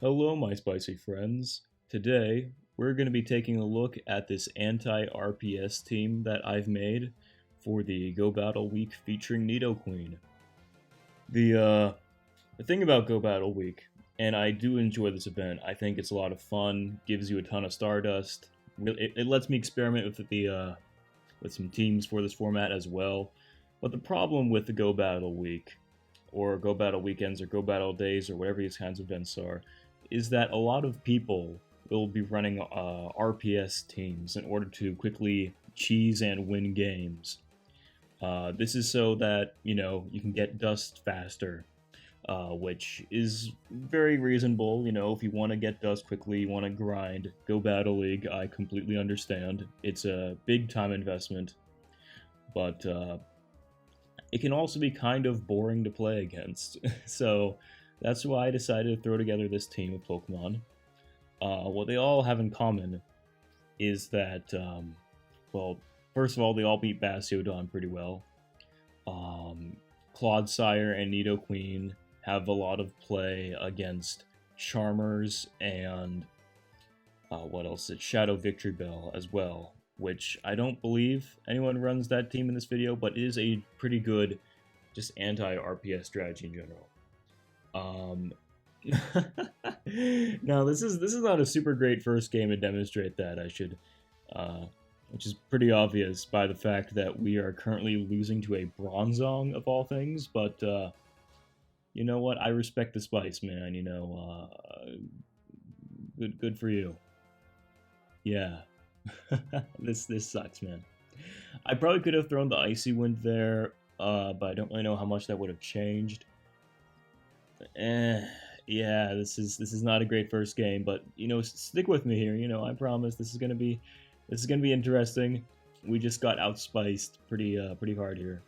Hello, my spicy friends. Today, we're going to be taking a look at this anti-RPS team that I've made for the Go Battle Week featuring Nidoqueen. The thing about Go Battle Week, and I do enjoy this event, I think it's a lot of fun, gives you a ton of Stardust. It lets me experiment with some teams for this format as well. But the problem with the Go Battle Week, or Go Battle Weekends, or Go Battle Days, or whatever these kinds of events are, is that a lot of people will be running RPS teams in order to quickly cheese and win games. This is so that, you can get dust faster, which is very reasonable. If you want to get dust quickly, you want to grind, Go Battle League, I completely understand. It's a big time investment, but it can also be kind of boring to play against. So that's why I decided to throw together this team of Pokemon. What they all have in common is that, well, first of all, they all beat Bastiodon pretty well. Clodsire and Nidoqueen have a lot of play against Charmers and, what else? It's Shadow Victory Bell as well, which I don't believe anyone runs that team in this video, but is a pretty good just anti-RPS strategy in general. Now this is not a super great first game to demonstrate that, which is pretty obvious by the fact that we are currently losing to a Bronzong of all things, but you know what, I respect the spice, man, good for you. Yeah. This sucks, man. I probably could have thrown the Icy Wind there, but I don't really know how much that would have changed. Yeah, this is not a great first game, but stick with me here. I promise this is gonna be interesting. We just got outspiced pretty hard here.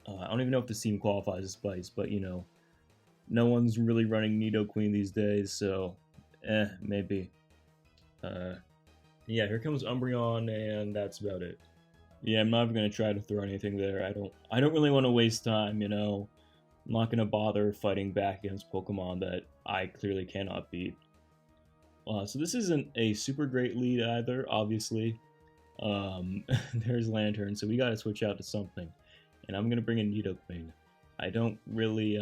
I don't even know if this team qualifies as spice, but no one's really running Nidoqueen these days, so maybe. Yeah, here comes Umbreon, and that's about it. Yeah, I'm not gonna try to throw anything there. I don't really want to waste time. I'm not gonna bother fighting back against Pokemon that I clearly cannot beat. So this isn't a super great lead either, obviously. There's Lantern, so we gotta switch out to something. And I'm gonna bring in Nidoqueen. I don't really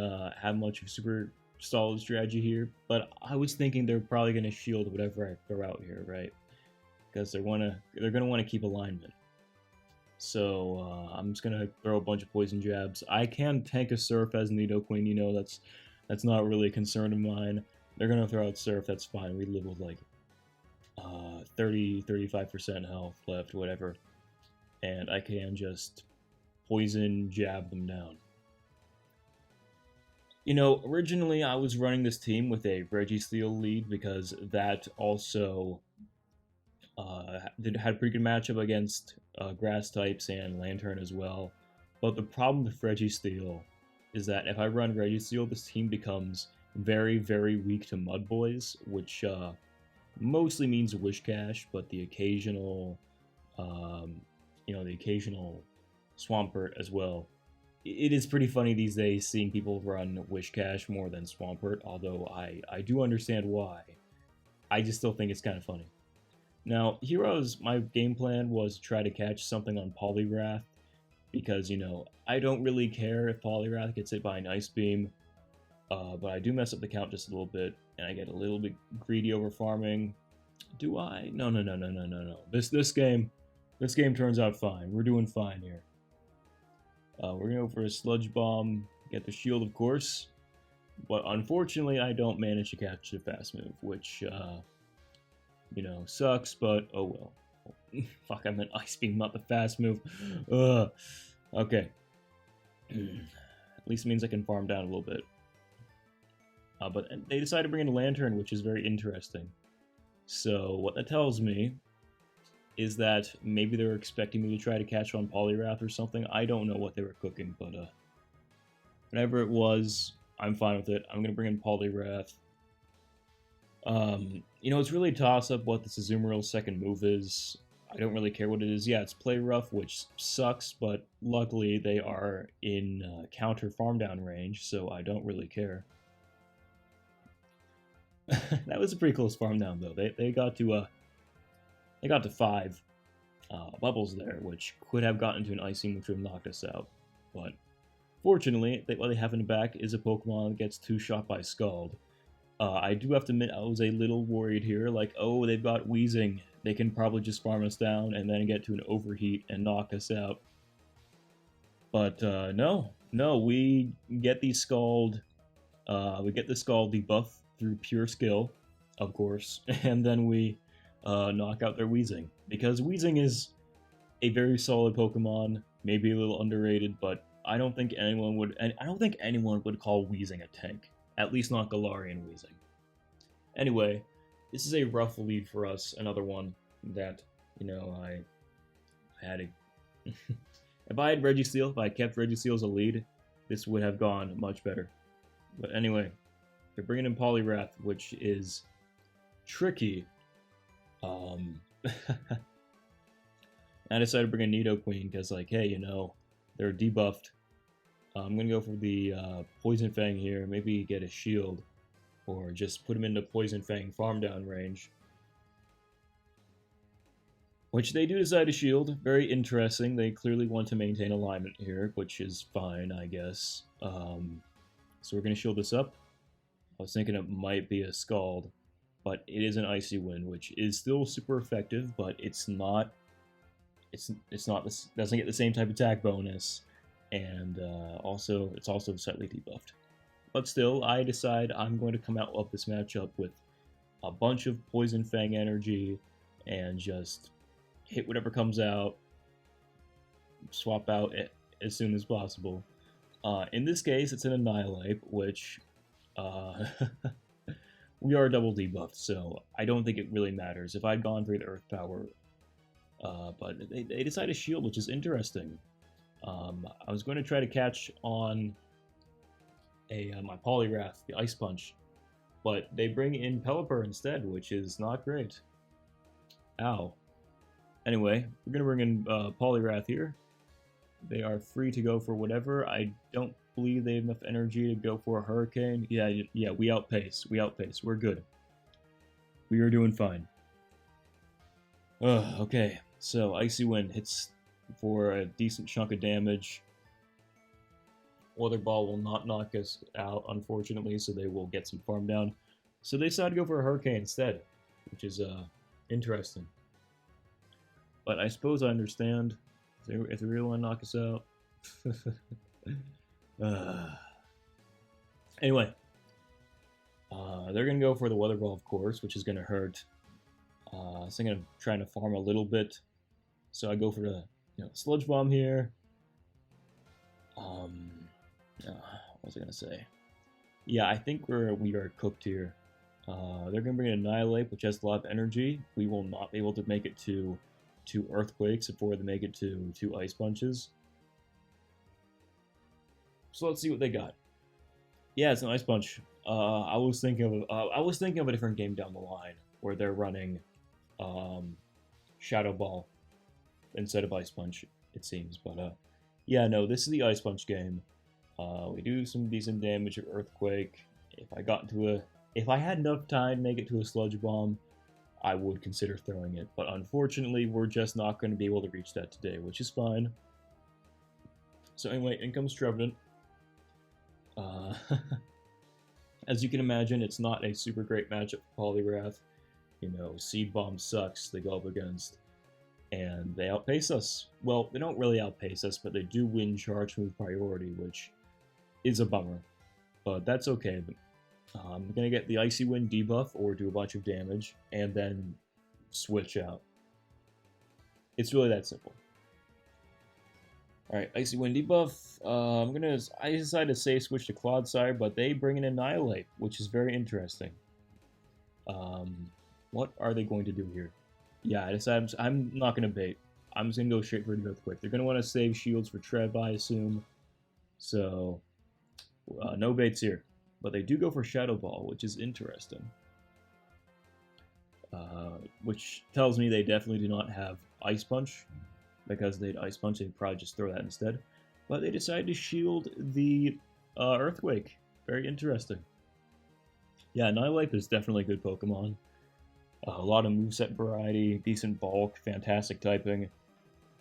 have much of a super solid strategy here, but I was thinking they're probably gonna shield whatever I throw out here, right? Because they're gonna want to keep alignment. So I'm just gonna throw a bunch of poison jabs. I can tank a Surf as Nidoqueen. That's not really a concern of mine. They're gonna throw out Surf. That's fine. We live with like 35% health left, whatever, and I can just poison jab them down. Originally I was running this team with a Registeel lead because that also had a pretty good matchup against grass types and Lantern as well. But the problem with Registeel is that if I run Registeel, this team becomes very, very weak to Mud Boys, which mostly means Wishcash, but the occasional, the occasional Swampert as well. It is pretty funny these days seeing people run Wishcash more than Swampert, although I do understand why. I just still think it's kind of funny. Now, Heroes, my game plan was to try to catch something on Poliwrath, because, I don't really care if Poliwrath gets hit by an Ice Beam, but I do mess up the count just a little bit, and I get a little bit greedy over farming. Do I? No. This game turns out fine. We're doing fine here. We're gonna go for a Sludge Bomb, get the shield, of course, but unfortunately I don't manage to catch the fast move, which, sucks, but oh well. Fuck, I meant Ice Beam, not the fast move. Okay. At least it means I can farm down a little bit. But they decided to bring in a Lantern, which is very interesting. So what that tells me is that maybe they were expecting me to try to catch on Poliwrath or something. I don't know what they were cooking, but whatever it was, I'm fine with it. I'm going to bring in Poliwrath. It's really a toss-up what the Azumarill's second move is. I don't really care what it is. Yeah, it's Play Rough, which sucks, but luckily they are in counter farm down range, so I don't really care. That was a pretty close farm down though. They got to 5 bubbles there, which could have gotten to an icing, which would have knocked us out. But fortunately, what they have in the back is a Pokemon that gets 2-shot by Scald. I do have to admit, I was a little worried here, like, oh, they've got Wheezing. They can probably just farm us down and then get to an overheat and knock us out. But no, we get the Scald debuff through pure skill, of course, and then we knock out their Wheezing. Because Wheezing is a very solid Pokemon, maybe a little underrated, but I don't think anyone would call Wheezing a tank. At least not Galarian Wheezing. Anyway, this is a rough lead for us. Another one that, I had a... If I had Registeel, if I kept Registeel as a lead, this would have gone much better. But anyway, they're bringing in Poliwrath, which is tricky. I decided to bring in Nidoqueen because, like, hey, they're debuffed. I'm going to go for the Poison Fang here, maybe get a shield, or just put him into Poison Fang farm down range. Which they do decide to shield, very interesting. They clearly want to maintain alignment here, which is fine, I guess. So we're going to shield this up. I was thinking it might be a Scald, but it is an Icy Wind, which is still super effective, but it's not, doesn't get the same type of attack bonus. And it's also slightly debuffed. But still, I decide I'm going to come out of this matchup with a bunch of Poison Fang energy and just hit whatever comes out, swap out as soon as possible. In this case, it's an Annihilate, which we are double debuffed, so I don't think it really matters. If I'd gone for the Earth Power, but they decided to shield, which is interesting. I was going to try to catch on my Poliwrath, the Ice Punch, but they bring in Pelipper instead, which is not great. Ow. Anyway, we're going to bring in Poliwrath here. They are free to go for whatever. I don't believe they have enough energy to go for a Hurricane. Yeah, we outpace. We're good. We are doing fine. Okay, so Icy Wind hits for a decent chunk of damage. Weather Ball will not knock us out, unfortunately, so they will get some farm down. So they decided to go for a Hurricane instead, which is interesting. But I suppose I understand if they really want to knock us out. Anyway, they're going to go for the Weather Ball, of course, which is going to hurt. So I'm going to try to farm a little bit. So I go for the Sludge Bomb here. What was I going to say? Yeah, I think we are cooked here. They're going to bring in Annihilate, which has a lot of energy. We will not be able to make it to 2 Earthquakes before they make it to 2 Ice Punches. So let's see what they got. Yeah, it's an Ice Punch. I was thinking of a different game down the line where they're running Shadow Ball instead of Ice Punch, it seems. But yeah, no, this is the Ice Punch game. We do some decent damage of Earthquake. If I had enough time to make it to a Sludge Bomb, I would consider throwing it. But unfortunately, we're just not going to be able to reach that today, which is fine. So anyway, in comes Trevenant. As you can imagine, it's not a super great matchup for Poliwrath. Seed Bomb sucks, they go up against. And they outpace us. Well, they don't really outpace us, but they do win Charge Move priority, which is a bummer. But that's okay. I'm going to get the Icy Wind debuff or do a bunch of damage, and then switch out. It's really that simple. Alright, Icy Wind debuff. I decided to say switch to Clodsire, but they bring in Annihilate, which is very interesting. What are they going to do here? Yeah, I decided I'm not going to bait. I'm just going to go straight for the Earthquake. They're going to want to save shields for Trev, I assume. So, no baits here. But they do go for Shadow Ball, which is interesting. Which tells me they definitely do not have Ice Punch. Because they'd Ice Punch, they'd probably just throw that instead. But they decided to shield the Earthquake. Very interesting. Yeah, Nightlife is definitely a good Pokemon. A lot of moveset variety, decent bulk, fantastic typing.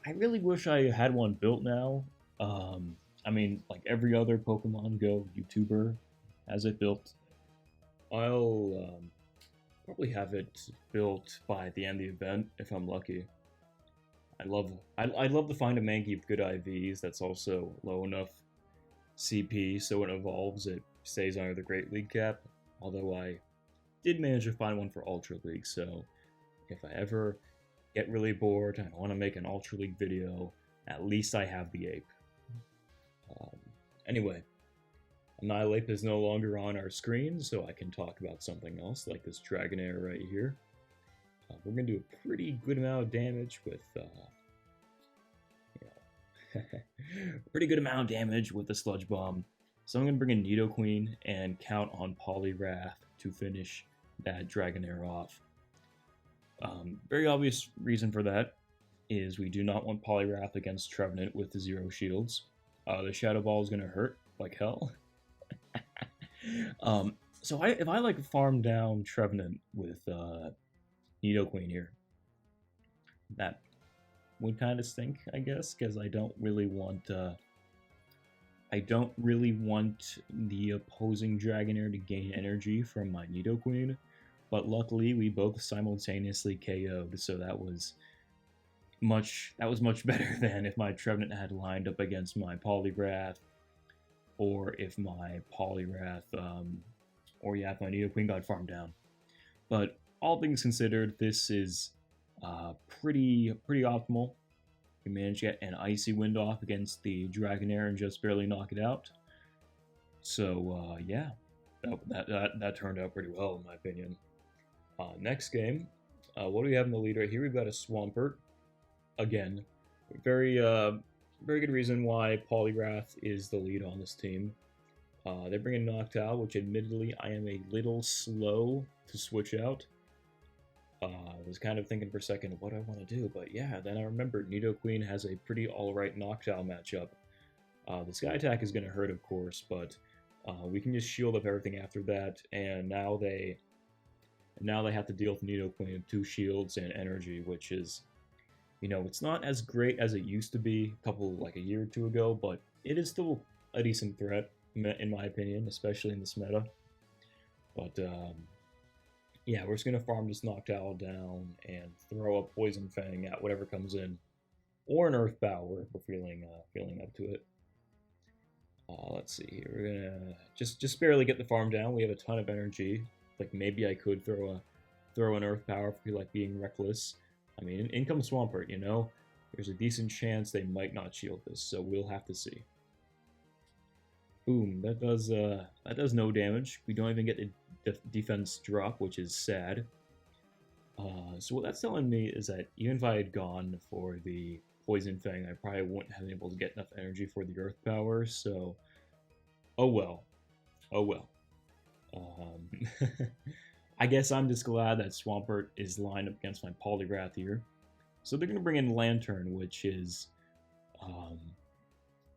I really wish I had one built now. I mean, like every other Pokemon Go YouTuber has it built. I'll probably have it built by the end of the event if I'm lucky. I'd love to find a Mankey with good IVs that's also low enough CP so when it evolves it stays under the Great League cap. Although I did manage to find one for Ultra League, so if I ever get really bored and I want to make an Ultra League video, at least I have the ape. Um, anyway, Annihilape is no longer on our screen, so I can talk about something else, like this Dragonair right here. We're going to do a pretty good amount of damage with, pretty good amount of damage with the Sludge Bomb. So I'm going to bring in Nidoqueen and count on Poliwrath to finish that Dragonair off. Very obvious reason for that is we do not want Poliwrath against Trevenant with 0 shields. The Shadow Ball is going to hurt like hell. So if I like farm down Trevenant with Nidoqueen here, that would kind of stink, I guess, because I don't really want the opposing Dragonair to gain energy from my Nidoqueen. But luckily, we both simultaneously KO'd, so that was much better than if my Trevenant had lined up against my Poliwrath, or if my Poliwrath, if my Nidoqueen got farmed down. But all things considered, this is pretty optimal. We managed to get an Icy Wind off against the Dragonair and just barely knock it out. So yeah, that turned out pretty well in my opinion. Next game, what do we have in the lead right here? We've got a Swampert. Again, very good reason why Poliwrath is the lead on this team. They bring in Noctowl, which admittedly I am a little slow to switch out. I was kind of thinking for a second what I want to do, but yeah, then I remembered Nidoqueen has a pretty alright Noctowl matchup. The Sky Attack is going to hurt, of course, but we can just shield up everything after that, and now they have to deal with Nidoqueen with 2 shields and energy, which is, it's not as great as it used to be a year or two ago, but it is still a decent threat, in my opinion, especially in this meta. But, yeah, we're just going to farm this Noctowl down and throw a Poison Fang at whatever comes in, or an Earth Power if we're feeling up to it. Let's see here. We're going to just barely get the farm down. We have a ton of energy. Like, maybe I could throw an Earth Power if we like being reckless. I mean, in comes Swampert, There's a decent chance they might not shield this, so we'll have to see. Boom, that does no damage. We don't even get the defense drop, which is sad. So what that's telling me is that even if I had gone for the Poison Fang, I probably wouldn't have been able to get enough energy for the Earth Power, so oh well. I guess I'm just glad that Swampert is lined up against my Poliwrath here. So they're going to bring in Lantern, which is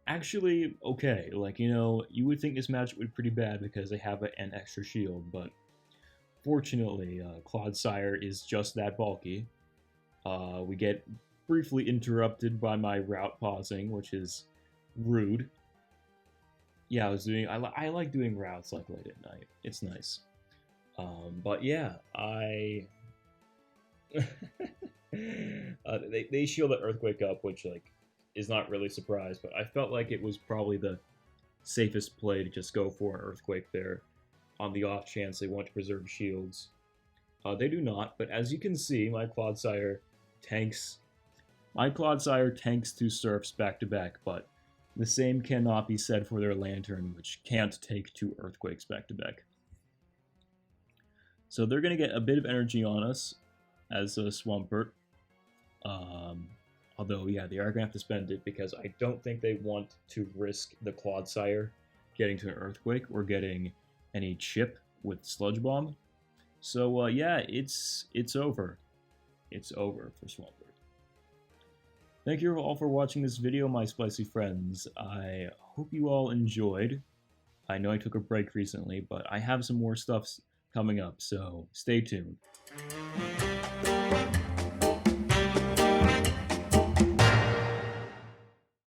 actually okay. Like, you would think this match would be pretty bad because they have an extra shield, but fortunately, Clodsire is just that bulky. We get briefly interrupted by my route pausing, which is rude. Yeah, I like doing routes like late at night. It's nice. But yeah, they shield the Earthquake up, which is not really a surprise, but I felt like it was probably the safest play to just go for an Earthquake there on the off chance they want to preserve shields. They do not, but as you can see, my Clodsire tanks 2 Surfs back to back, but the same cannot be said for their Lantern, which can't take 2 Earthquakes back to back. So they're going to get a bit of energy on us as a Swampert. Although, yeah, they are going to have to spend it because I don't think they want to risk the Clodsire getting to an Earthquake or getting any chip with Sludge Bomb. So, yeah, it's over. It's over for Swampert. Thank you all for watching this video, my spicy friends. I hope you all enjoyed. I know I took a break recently, but I have some more stuff coming up, so stay tuned.